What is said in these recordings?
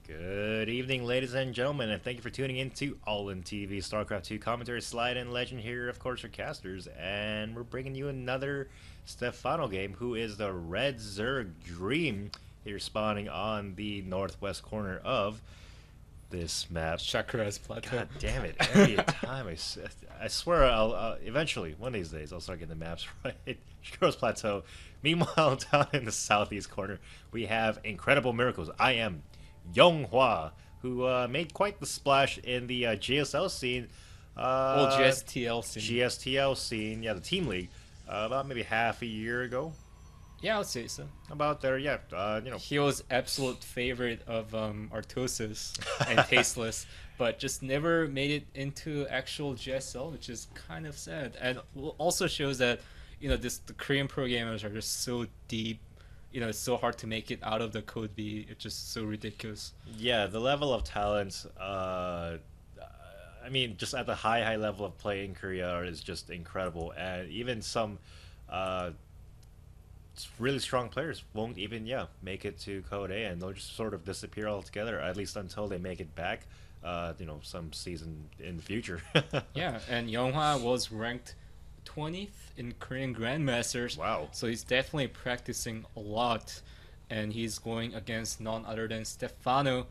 Good evening, ladies and gentlemen, and thank you for tuning in to All In TV StarCraft 2 commentary slide and legend here, of course, your casters, and we're bringing you another Stephano game, who is the Red Zerg Dream here spawning on the northwest corner of this map. Chakras Plateau. God damn it, every time I swear I'll eventually, one of these days, I'll start getting the maps right. Chakras Plateau. Meanwhile, down in the southeast corner, we have Incredible Miracles. IMYongHwa, who made quite the splash in the GSL scene. Well, GSTL scene. GSTL scene, yeah, the team league, about maybe half a year ago. Yeah, I would say so. About there, yeah. He was absolute favorite of Artosis and Tasteless, but just never made it into actual GSL, which is kind of sad. And also shows that, the Korean pro gamers are just so deep. It's so hard to make it out of the code B. It's just so ridiculous. Yeah, the level of talent, just at the high level of play in Korea is just incredible. And even some really strong players won't even, make it to Code A, and they'll just sort of disappear altogether, at least until they make it back, some season in the future. Yeah, and Younghwa was ranked 20th in Korean Grandmasters. Wow. So he's definitely practicing a lot, and he's going against none other than Stephano,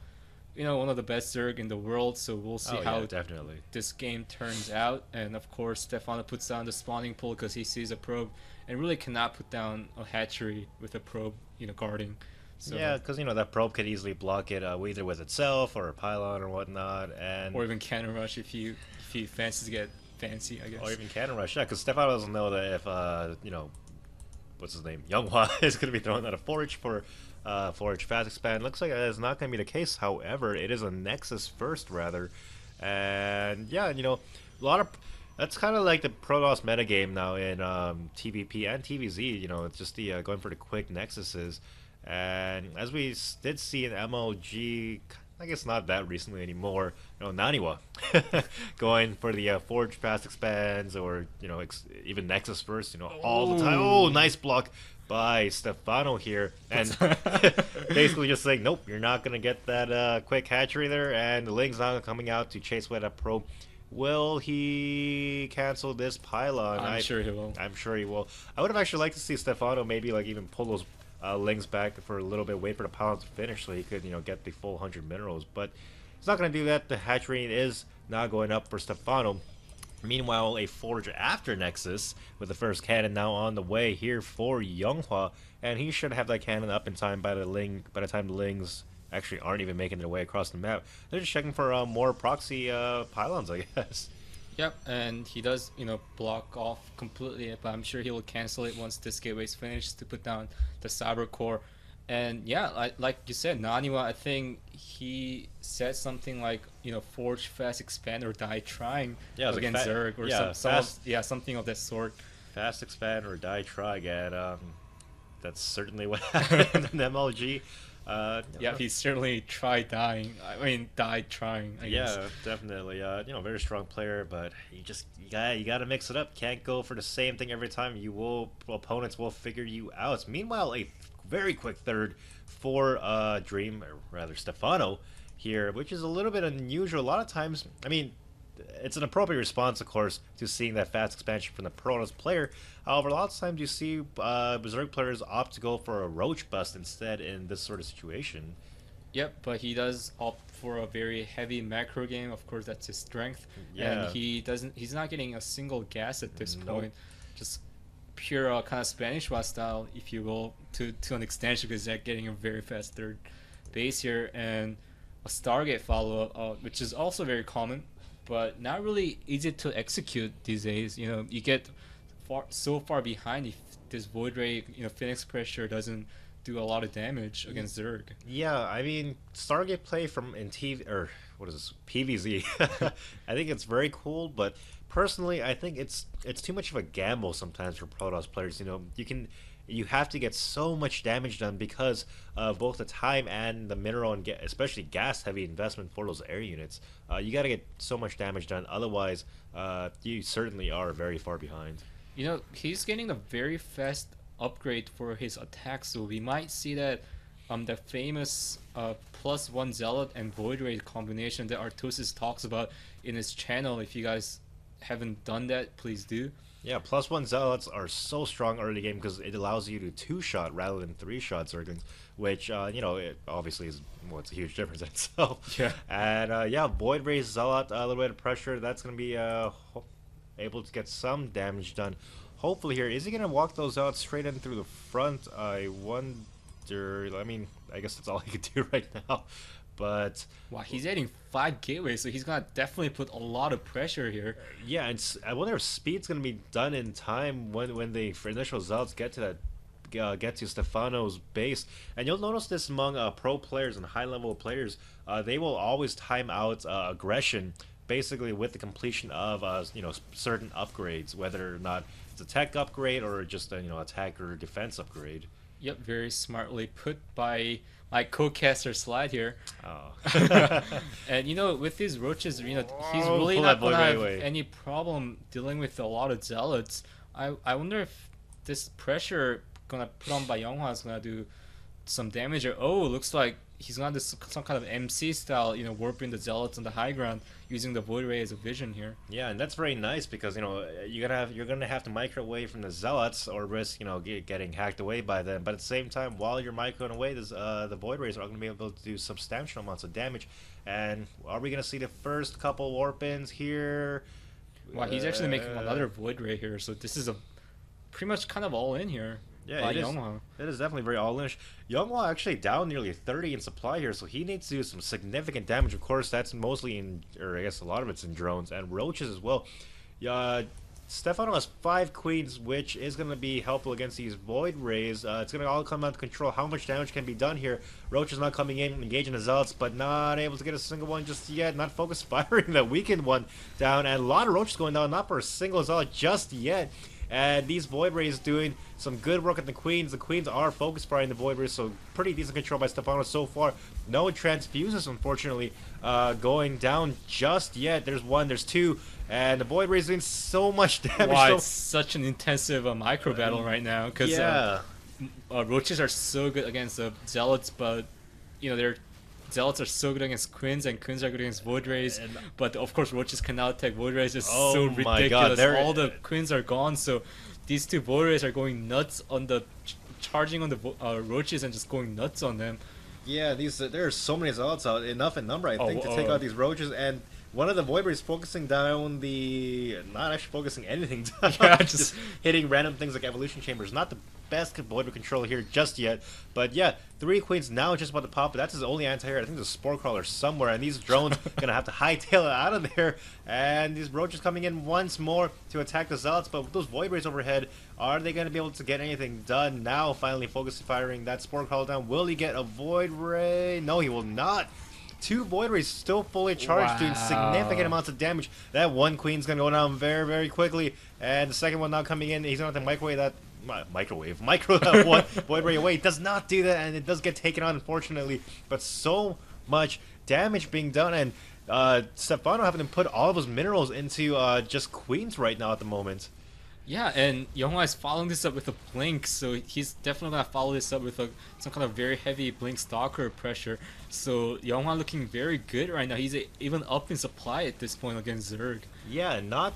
one of the best Zerg in the world. So we'll see how definitely this game turns out. And of course, Stephano puts down the spawning pool because he sees a probe and really cannot put down a hatchery with a probe, guarding. So, yeah, because that probe could easily block it, either with itself or a pylon or whatnot, and or even cannon rush if he fancies to get fancy, I guess. Or even cannon rush, yeah, because Stephano doesn't know that if what's his name, Younghwa is going to be throwing out a forage for forage fast expand. Looks like that is not going to be the case. However, it is a Nexus first rather, and yeah, a lot of. That's kind of like the Protoss metagame now in TVP and TVZ. It's just the going for the quick Nexuses. And as we did see in MLG, I guess not that recently anymore, Naniwa going for the Forge Fast Expands, or, even Nexus first, all the time. Oh, nice block by Stephano here. And basically just saying, nope, you're not going to get that quick hatchery there, and the Ling's not coming out to chase away that probe. Will he cancel this pylon? I'm sure he will. I'm sure he will. I would have actually liked to see Stephano maybe even pull those Lings back for a little bit, wait for the pylon to finish so he could, get the full 100 minerals. But he's not going to do that. The hatchery is not going up for Stephano. Meanwhile, a forge after Nexus with the first cannon now on the way here for Younghwa, and he should have that cannon up in time by the time the Lings actually aren't even making their way across the map. They're just checking for more proxy pylons, I guess. Yep, and he does, block off completely, but I'm sure he'll cancel it once this gateway's finished to put down the Cyber Core. And yeah, like you said, Naniwa, I think he said something like, forge fast expand or die trying against Zerg, or something of that sort. Fast expand or die trying, and that's certainly what happened in MLG. Yeah, he certainly tried dying. Died trying. I guess. Yeah, definitely. Very strong player, but you gotta mix it up. Can't go for the same thing every time. Opponents will figure you out. Meanwhile, a very quick third for Dream, or rather Stephano here, which is a little bit unusual. A lot of times, it's an appropriate response, of course, to seeing that fast expansion from the Protoss player. However, a lot of times you see Berserk players opt to go for a Roach Bust instead in this sort of situation. Yep, but he does opt for a very heavy macro game. Of course, that's his strength. Yeah. And he's not getting a single gas at this point. Just pure kind of Spanish style, if you will, to an extension, because they're getting a very fast third base here. And a Stargate follow-up, which is also very common, but not really easy to execute these days. You get so far behind if this Void Ray, Phoenix Pressure doesn't do a lot of damage against Zerg. Yeah, Stargate play in TV, or what is this, PVZ. I think it's very cool, but personally, I think it's too much of a gamble sometimes for Protoss players. You have to get so much damage done because of both the time and the mineral and especially gas heavy investment for those air units. You got to get so much damage done, otherwise you certainly are very far behind. He's getting a very fast upgrade for his attack, so we might see that the famous +1 Zealot and Void Ray combination that Artosis talks about in his channel. If you guys haven't done that, please do. Yeah, +1 Zealots are so strong early game because it allows you to 2-shot rather than 3-shot Zerglings, which, you know, it obviously is, well, it's a huge difference in itself. Yeah. And, yeah, Void Ray Zealot, a little bit of pressure, that's going to be able to get some damage done. Hopefully here, is he going to walk those out straight in through the front? I wonder, I mean, I guess that's all he could do right now. But wow, he's adding 5 gateways, so he's gonna definitely put a lot of pressure here. Yeah, and I wonder if speed's gonna be done in time when the initial Zealots get to that get to Stephano's base. And you'll notice this among pro players and high level players, they will always time out aggression basically with the completion of you know, certain upgrades, whether or not it's a tech upgrade or just a, you know, attack or defense upgrade. Yep, very smartly put by my co-caster Slide here. Oh. And you know, with these roaches, you know, he's Oh, really pull not that gonna boy have away. any problem dealing with a lot of zealots. I wonder if this pressure gonna put on by IMYongHwa is gonna do some damage. Or oh, looks like he's gonna do some kind of MC style, you know, warping the zealots on the high ground using the Void Ray as a vision here. Yeah, and that's very nice because, you know, you're gonna have to micro away from the zealots or risk, you know, getting hacked away by them. But at the same time, while you're microing away, the Void Rays are gonna be able to do substantial amounts of damage. And are we gonna see the first couple warp-ins here? Wow, he's actually making another Void Ray here, so this is a pretty much kind of all in here. Yeah, by it is. IMYongHwa. It is definitely very all-in-ish. IMYongHwa actually down nearly 30 in supply here, so he needs to do some significant damage. Of course, that's mostly in, or I guess a lot of it's in drones and roaches as well. Stephano has 5 queens, which is going to be helpful against these Void Rays. It's going to all come down to control how much damage can be done here. Roach is not coming in, engaging the Zealots, but not able to get a single one just yet. Not focused firing the weakened one down, and a lot of Roaches going down, not for a single Zealot just yet. And these Void Rays doing some good work at the Queens. The Queens are focused firing the Void Rays, so pretty decent control by Stephano so far. No transfuses, unfortunately, going down just yet. There's 1, there's 2, and the Void Rays doing so much damage. Wow, it's such an intensive micro battle right now because yeah. Roaches are so good against the Zealots, but you know, their Zealots are so good against Quins, and Quins are good against Void Rays. But of course, Roaches cannot attack Void Rays. It's so ridiculous. All the Quins are gone, so these 2 Void Rays are going nuts on the charging on the Roaches and just going nuts on them. Yeah, there are so many Zealots out, enough in number, I think, to take out these Roaches, and one of the Void Rays focusing down not actually focusing anything down, yeah, just hitting random things like Evolution Chambers. Not the best Void Ray control here just yet, but yeah, 3 Queens now just about to pop, but that's his only anti-air. I think there's a Spore Crawler somewhere, and these drones gonna have to hightail it out of there, and these Roaches coming in once more to attack the Zealots, but with those Void Rays overhead, are they gonna be able to get anything done now? Finally focusing firing that Spore Crawler down. Will he get a Void Ray? No, he will not. 2 Void Rays still fully charged, doing significant amounts of damage. That 1 Queen's gonna go down very, very quickly, and the second one now coming in, he's gonna have to micro that 1 Void Ray away. It does not do that, and it does get taken on, unfortunately, but so much damage being done, and Stephano having to put all of his minerals into just Queens right now at the moment. Yeah, and IMYongHwa is following this up with a Blink, so he's definitely gonna follow this up with some kind of very heavy Blink Stalker pressure. So IMYongHwa looking very good right now. He's even up in supply at this point against Zerg. Yeah, not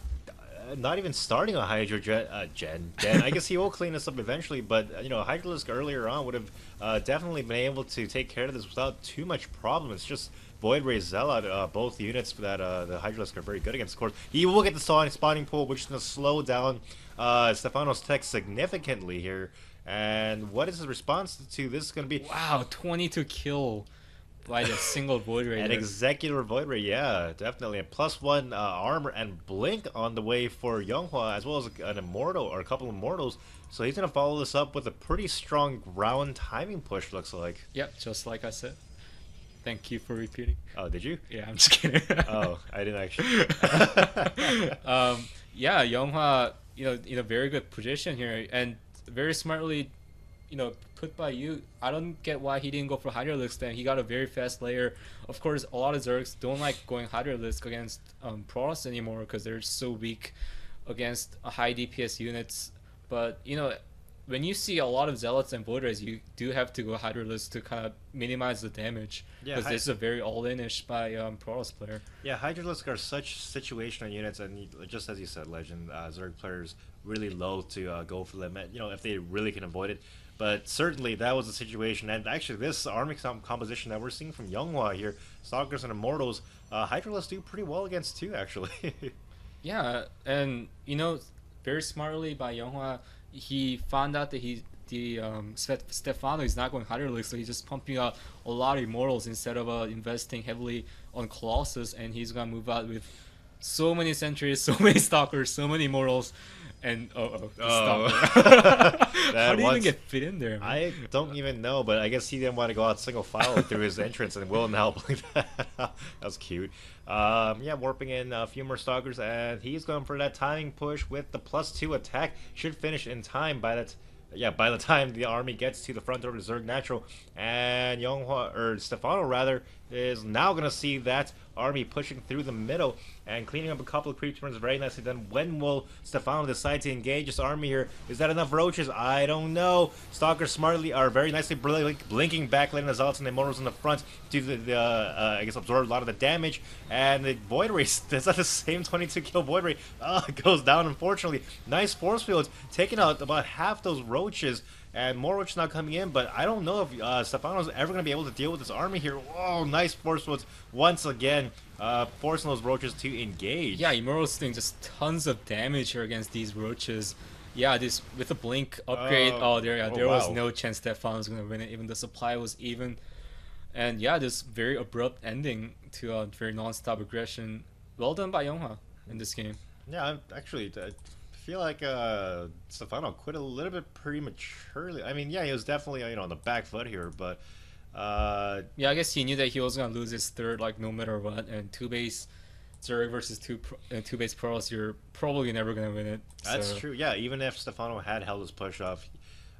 even starting a Hydro Gen. I guess he will clean this up eventually, but you know, Hydralisk earlier on would have definitely been able to take care of this without too much problem. It's just Void Ray Zealot, both units that the Hydralisk are very good against. Of course, he will get the spawning pool, which is going to slow down Stephano's tech significantly here. And what is his response to this going to be? Wow, 22 kill by the single Void Ray. An Executor Void Ray, yeah, definitely. And +1 armor and Blink on the way for IMYongHwa, as well as an Immortal or a couple of Immortals. So he's going to follow this up with a pretty strong ground timing push, looks like. Yep, just like I said. Thank you for repeating. Oh, did you? Yeah, I'm just kidding. Oh, I didn't actually. Yeah, IMYongHwa, you know, in a very good position here, and very smartly, you know, put by you. I don't get why he didn't go for Hydralisk then. He got a very fast layer. Of course, a lot of Zergs don't like going Hydralisk against Protoss anymore because they're so weak against high DPS units. But, you know, when you see a lot of Zealots and Voiders, you do have to go Hydralisk to kind of minimize the damage. Yeah, Because this is a very all-in-ish by Protoss player. Yeah, Hydralisk are such situational units, and just as you said, Legend, Zerg players really loath to go for them, you know, if they really can avoid it. But certainly that was the situation, and actually this army composition that we're seeing from Younghwa here, Stalkers and Immortals, Hydralisk do pretty well against too, actually. Yeah, and you know, very smartly by Younghwa, he found out that Stephano is not going Hydralisk, so he's just pumping out a lot of Immortals instead of investing heavily on Colossus, and he's gonna move out with so many Sentries, so many Stalkers, so many Immortals, and Stalker. How do you even get fit in there, man? I don't even know, but I guess he didn't want to go out single file through his entrance and will now play that. That was cute. Yeah, warping in a few more Stalkers, and he's going for that timing push with the +2 attack. Should finish in time by that. Yeah, by the time the army gets to the front door of the Zerg Natural, and Younghwa, or Stephano rather, is now going to see that army pushing through the middle and cleaning up a couple of creep turns very nicely. Then when will Stephano decide to engage this army here? Is that enough roaches? I don't know. Stalkers smartly are very nicely blinking back, letting the Zealots and the Immortals in the front to I guess absorb a lot of the damage. And the Void Ray, that's not the same 22 kill Void Ray. Goes down unfortunately. Nice force fields, taking out about half those roaches. And more roaches now coming in, but I don't know if Stephano's ever going to be able to deal with this army here. Whoa, nice force fields once again, forcing those roaches to engage. Yeah, Immortals doing just tons of damage here against these roaches. Yeah, this with the blink upgrade. There was no chance Stephano was going to win it. Even the supply was even. And yeah, this very abrupt ending to a very non-stop aggression. Well done by Younghwa in this game. Yeah, actually, I feel like Stephano quit a little bit prematurely. I mean, yeah, he was definitely on the back foot here, but yeah, I guess he knew that he was gonna lose his third, like no matter what. And two base Zerg versus two base Protoss, you're probably never gonna win it. That's true. Yeah, even if Stephano had held his push off,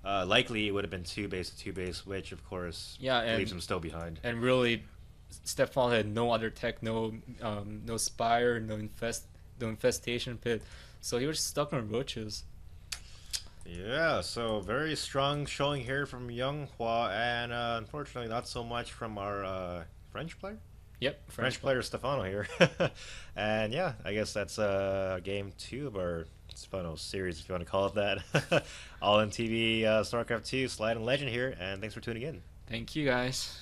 likely it would have been two base to two base, which of course leaves him still behind. And really, Stephano had no other tech, no Spire, no infestation pit. So he was stuck on roaches. Yeah, so very strong showing here from Younghwa, and unfortunately not so much from our French player? Yep, French player Stephano here. And yeah, I guess that's game 2 of our Stephano series, if you want to call it that. All in TV StarCraft 2 Slide and Legend here, and thanks for tuning in. Thank you, guys.